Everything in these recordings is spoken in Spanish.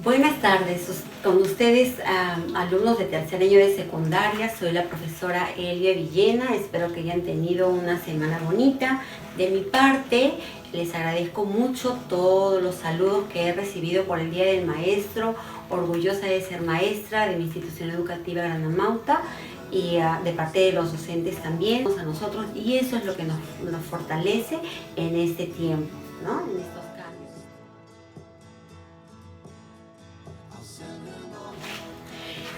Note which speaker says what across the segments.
Speaker 1: Buenas tardes, con ustedes alumnos de tercer año de secundaria. Soy la profesora Elia Villena. Espero que hayan tenido una semana bonita. De mi parte, les agradezco mucho todos los saludos que he recibido por el Día del Maestro. Orgullosa de ser maestra de mi institución educativa Granamauta y de parte de los docentes también a nosotros, y eso es lo que nos fortalece en este tiempo, ¿no? En estos cambios.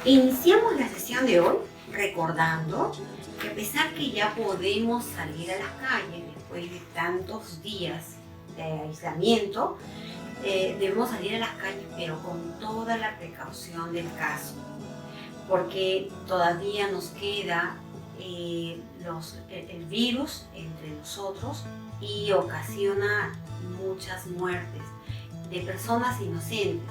Speaker 1: Iniciamos la sesión de hoy recordando que a pesar que ya podemos salir a las calles después de tantos días de aislamiento, debemos salir a las calles pero con toda la precaución del caso, porque todavía nos queda el virus entre nosotros y ocasiona muchas muertes de personas inocentes.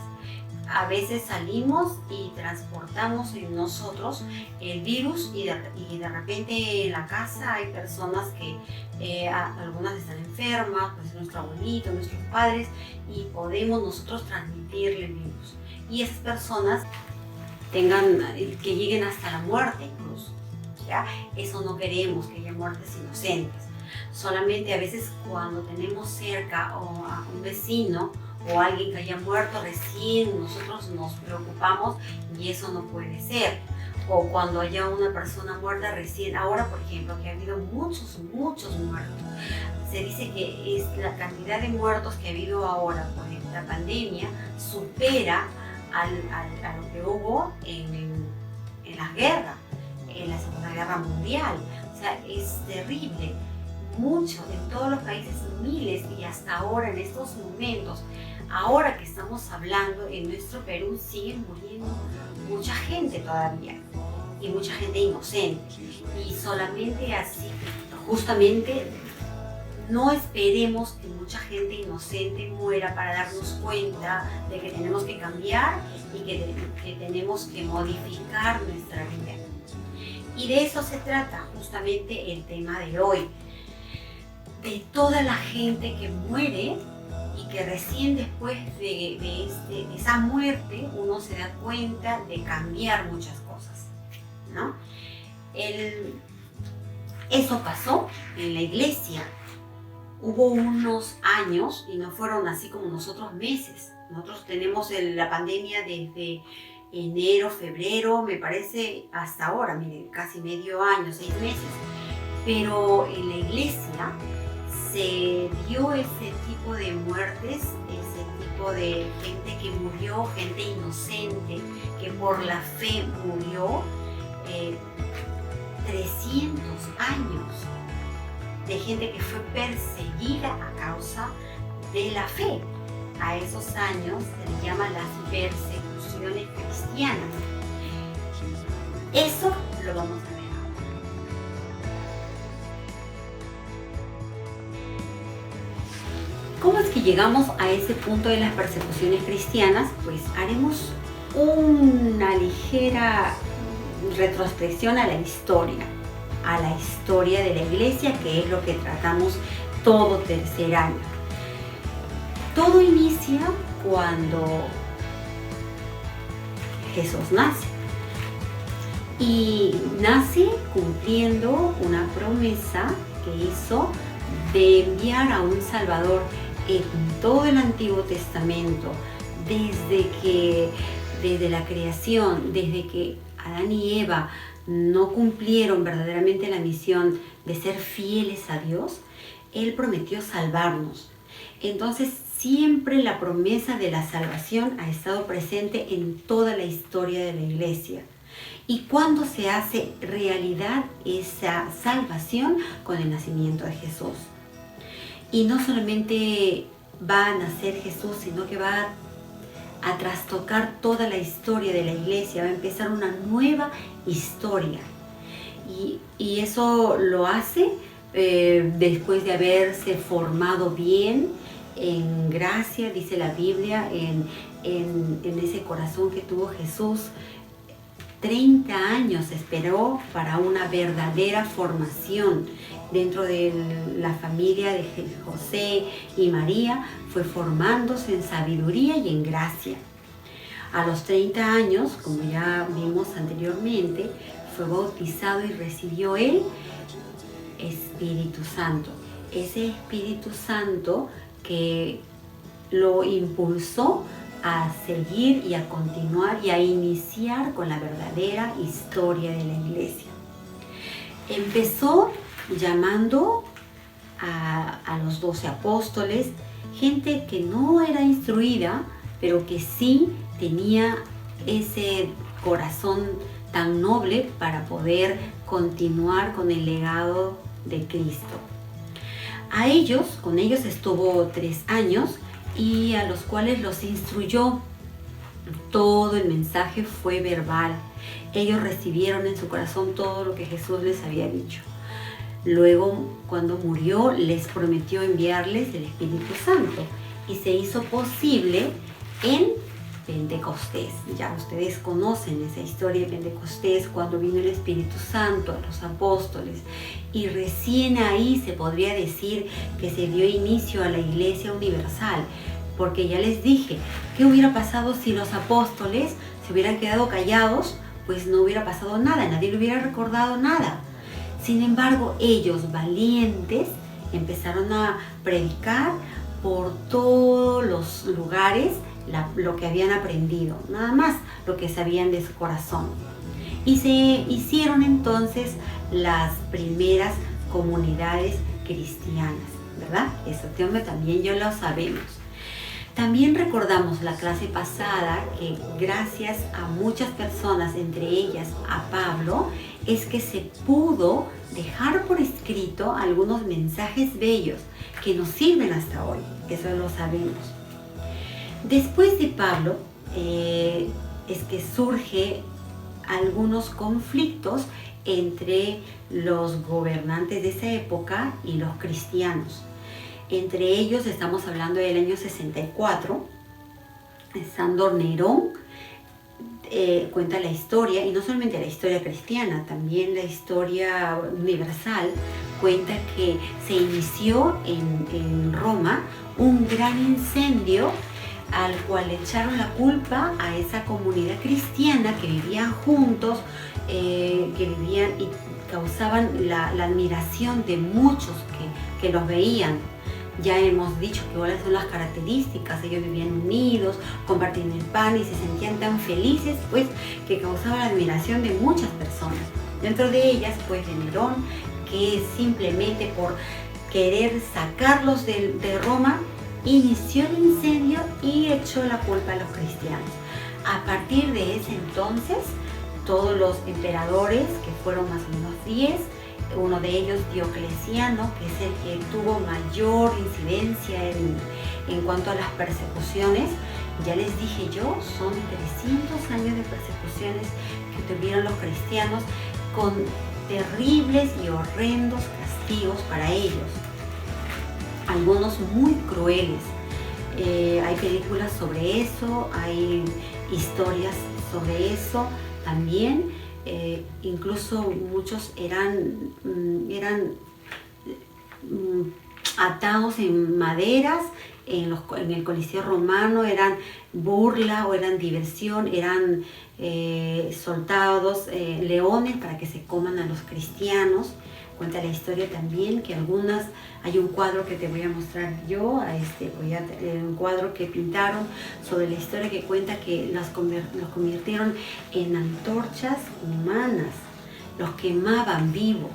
Speaker 1: A veces salimos y transportamos en nosotros el virus y de repente en la casa hay personas que algunas están enfermas, pues nuestro abuelito, nuestros padres, y podemos nosotros transmitirle el virus. Y esas personas que lleguen hasta la muerte incluso, ¿ya? Eso no queremos, que haya muertes inocentes. Solamente a veces cuando tenemos cerca a un vecino o alguien que haya muerto, recién nosotros nos preocupamos, y eso no puede ser. O cuando haya una persona muerta recién, ahora por ejemplo, que ha habido muchos muertos. Se dice que la cantidad de muertos que ha habido ahora por esta pandemia supera a lo que hubo en la guerra, en la Segunda Guerra Mundial. O sea, es terrible. Mucho, en todos los países, miles, y hasta ahora en estos momentos, ahora que estamos hablando, en nuestro Perú sigue muriendo mucha gente todavía, y mucha gente inocente, y solamente así, justamente, no esperemos que mucha gente inocente muera para darnos cuenta de que tenemos que cambiar y que tenemos que modificar nuestra vida. Y de eso se trata justamente el tema de hoy, de toda la gente que muere y que recién después de esa muerte uno se da cuenta de cambiar muchas cosas, ¿no? Eso pasó en la iglesia. Hubo unos años, y no fueron así como nosotros meses. Nosotros tenemos la pandemia desde enero, febrero, me parece, hasta ahora, miren, casi medio año, 6 meses. Pero en la iglesia se dio ese tipo de muertes, ese tipo de gente que murió, gente inocente, que por la fe murió, 300 años de gente que fue perseguida a causa de la fe. A esos años se les llama las persecuciones cristianas. Eso lo vamos a ver. ¿Cómo es que llegamos a ese punto de las persecuciones cristianas? Pues haremos una ligera retrospección a la historia de la iglesia, que es lo que tratamos todo tercer año. Todo inicia cuando Jesús nace, y nace cumpliendo una promesa que hizo de enviar a un Salvador. En todo el Antiguo Testamento, desde la creación, desde que Adán y Eva no cumplieron verdaderamente la misión de ser fieles a Dios, Él prometió salvarnos. Entonces siempre la promesa de la salvación ha estado presente en toda la historia de la iglesia. ¿Y cuándo se hace realidad esa salvación? Con el nacimiento de Jesús. Y no solamente va a nacer Jesús, sino que va a trastocar toda la historia de la iglesia, va a empezar una nueva historia. Y eso lo hace después de haberse formado bien en gracia, dice la Biblia, en ese corazón que tuvo Jesús. 30 años esperó para una verdadera formación dentro de la familia de José y María. Fue formándose en sabiduría y en gracia. A los 30 años, como ya vimos anteriormente, fue bautizado y recibió el Espíritu Santo. Ese Espíritu Santo que lo impulsó a seguir y a continuar y a iniciar con la verdadera historia de la iglesia. Empezó llamando a los 12 apóstoles, gente que no era instruida, pero que sí tenía ese corazón tan noble para poder continuar con el legado de Cristo. Con ellos estuvo 3 años y a los cuales los instruyó. Todo el mensaje fue verbal. Ellos recibieron en su corazón todo lo que Jesús les había dicho. Luego, cuando murió, les prometió enviarles el Espíritu Santo y se hizo posible en Pentecostés. Ya ustedes conocen esa historia de Pentecostés, cuando vino el Espíritu Santo a los apóstoles, y recién ahí se podría decir que se dio inicio a la Iglesia Universal, porque ya les dije, ¿qué hubiera pasado si los apóstoles se hubieran quedado callados? Pues no hubiera pasado nada, nadie le hubiera recordado nada. Sin embargo, ellos, valientes, empezaron a predicar por todos los lugares lo que habían aprendido, nada más lo que sabían de su corazón. Y se hicieron entonces las primeras comunidades cristianas, ¿verdad? Eso también ya lo sabemos. También recordamos la clase pasada que gracias a muchas personas, entre ellas a Pablo, es que se pudo dejar por escrito algunos mensajes bellos que nos sirven hasta hoy. Eso lo sabemos. Después de Pablo es que surge algunos conflictos entre los gobernantes de esa época y los cristianos. Entre ellos estamos hablando del año 64. Sándor Nerón cuenta la historia, y no solamente la historia cristiana, también la historia universal. Cuenta que se inició en Roma un gran incendio al cual echaron la culpa a esa comunidad cristiana que vivían juntos, que vivían y causaban la admiración de muchos que los veían. Ya hemos dicho que cuáles son las características. Ellos vivían unidos, compartían el pan y se sentían tan felices, pues, que causaba la admiración de muchas personas. Dentro de ellas, pues, de Nerón, que simplemente por querer sacarlos de Roma, inició el incendio y echó la culpa a los cristianos. A partir de ese entonces, todos los emperadores, que fueron más o menos 10, uno de ellos Diocleciano, que es el que tuvo mayor incidencia en cuanto a las persecuciones, ya les dije yo, son 300 años de persecuciones que tuvieron los cristianos, con terribles y horrendos castigos para ellos, algunos muy crueles. Hay películas sobre eso, hay historias sobre eso también. Incluso muchos eran atados en maderas en el Coliseo Romano, eran burla o eran diversión, eran soltados leones para que se coman a los cristianos. Cuenta la historia también que hay un cuadro que te voy a mostrar yo, un cuadro que pintaron sobre la historia que cuenta que los convirtieron en antorchas humanas, los quemaban vivos.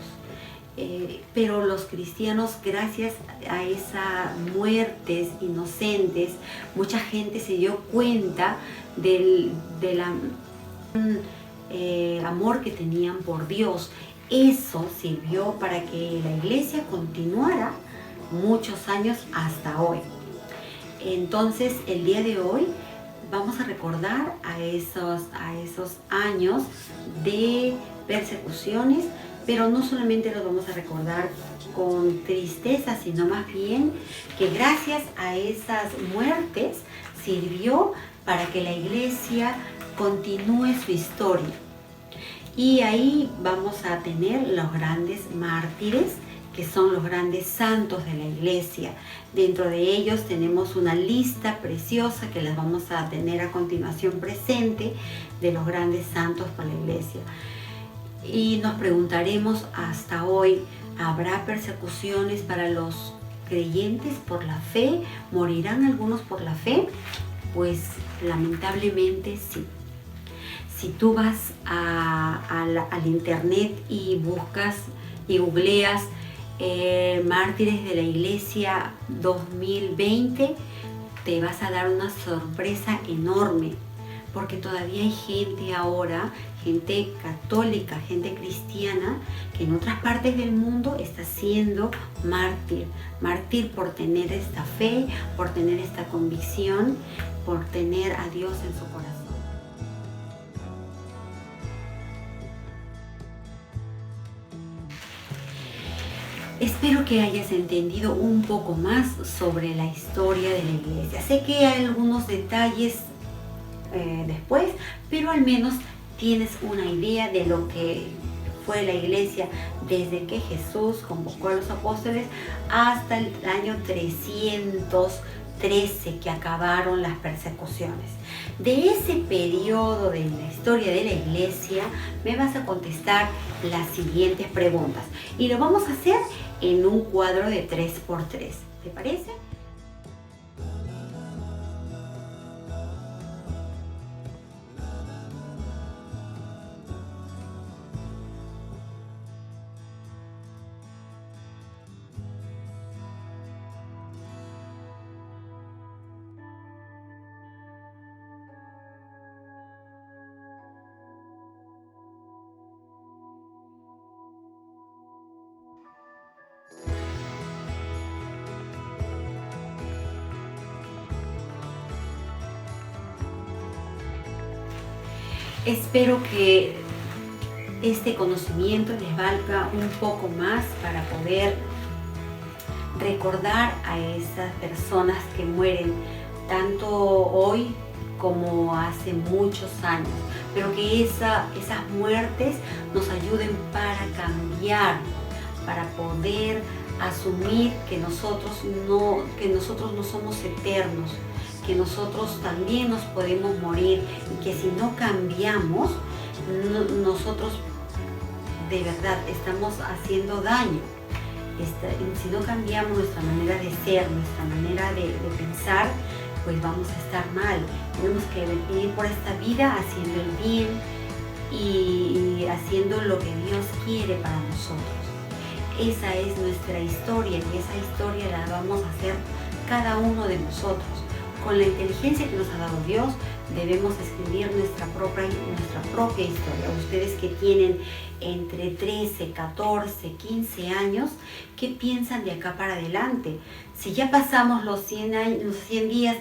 Speaker 1: Pero los cristianos, gracias a esas muertes inocentes, mucha gente se dio cuenta del amor que tenían por Dios. Eso sirvió para que la iglesia continuara muchos años hasta hoy. Entonces, el día de hoy vamos a recordar a esos años de persecuciones, pero no solamente los vamos a recordar con tristeza, sino más bien que gracias a esas muertes sirvió para que la iglesia continúe su historia. Y ahí vamos a tener los grandes mártires que son los grandes santos de la iglesia. Dentro de ellos tenemos una lista preciosa que las vamos a tener a continuación presente de los grandes santos por la iglesia. Y nos preguntaremos hasta hoy, ¿habrá persecuciones para los creyentes por la fe? ¿Morirán algunos por la fe? Pues lamentablemente sí. Si tú vas al internet y buscas y googleas mártires de la iglesia 2020, te vas a dar una sorpresa enorme, porque todavía hay gente ahora, gente católica, gente cristiana, que en otras partes del mundo está siendo mártir por tener esta fe, por tener esta convicción, por tener a Dios en su corazón. Espero que hayas entendido un poco más sobre la historia de la iglesia. Sé que hay algunos detalles después, pero al menos tienes una idea de lo que fue la iglesia desde que Jesús convocó a los apóstoles hasta el año 313, que acabaron las persecuciones. De ese periodo de la historia de la iglesia me vas a contestar las siguientes preguntas y lo vamos a hacer en un cuadro de 3x3. ¿Te parece? Espero que este conocimiento les valga un poco más para poder recordar a esas personas que mueren tanto hoy como hace muchos años, pero que esas muertes nos ayuden para cambiar, para poder asumir que nosotros no somos eternos, que nosotros también nos podemos morir y que si no cambiamos, nosotros de verdad estamos haciendo daño. Si no cambiamos nuestra manera de ser, nuestra manera de pensar, pues vamos a estar mal. Tenemos que venir por esta vida haciendo el bien y haciendo lo que Dios quiere para nosotros. Esa es nuestra historia y esa historia la vamos a hacer cada uno de nosotros. Con la inteligencia que nos ha dado Dios, debemos escribir nuestra propia historia. Ustedes que tienen entre 13, 14, 15 años, ¿qué piensan de acá para adelante? Si ya pasamos los 100 días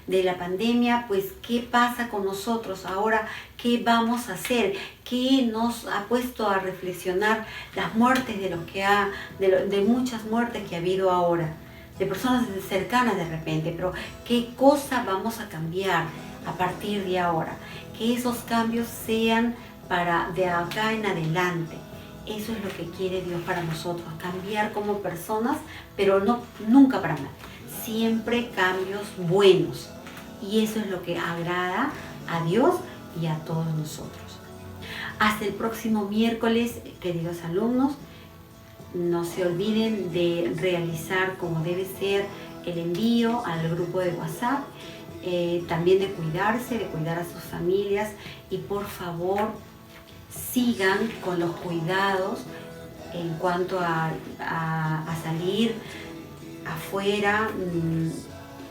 Speaker 1: de la pandemia, pues ¿qué pasa con nosotros ahora? ¿Qué vamos a hacer? ¿Qué nos ha puesto a reflexionar las muertes de muchas muertes que ha habido ahora? De personas cercanas de repente, pero ¿qué cosa vamos a cambiar a partir de ahora? Que esos cambios sean para de acá en adelante. Eso es lo que quiere Dios para nosotros, cambiar como personas, pero nunca para mal. Siempre cambios buenos. Y eso es lo que agrada a Dios y a todos nosotros. Hasta el próximo miércoles, queridos alumnos. No se olviden de realizar como debe ser el envío al grupo de WhatsApp, también de cuidarse, de cuidar a sus familias y por favor sigan con los cuidados en cuanto a salir afuera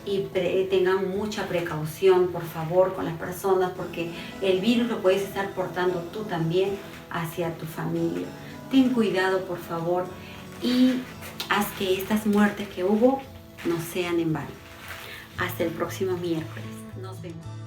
Speaker 1: y tengan mucha precaución por favor con las personas porque el virus lo puedes estar portando tú también hacia tu familia. Ten cuidado, por favor, y haz que estas muertes que hubo no sean en vano. Hasta el próximo miércoles. Nos vemos.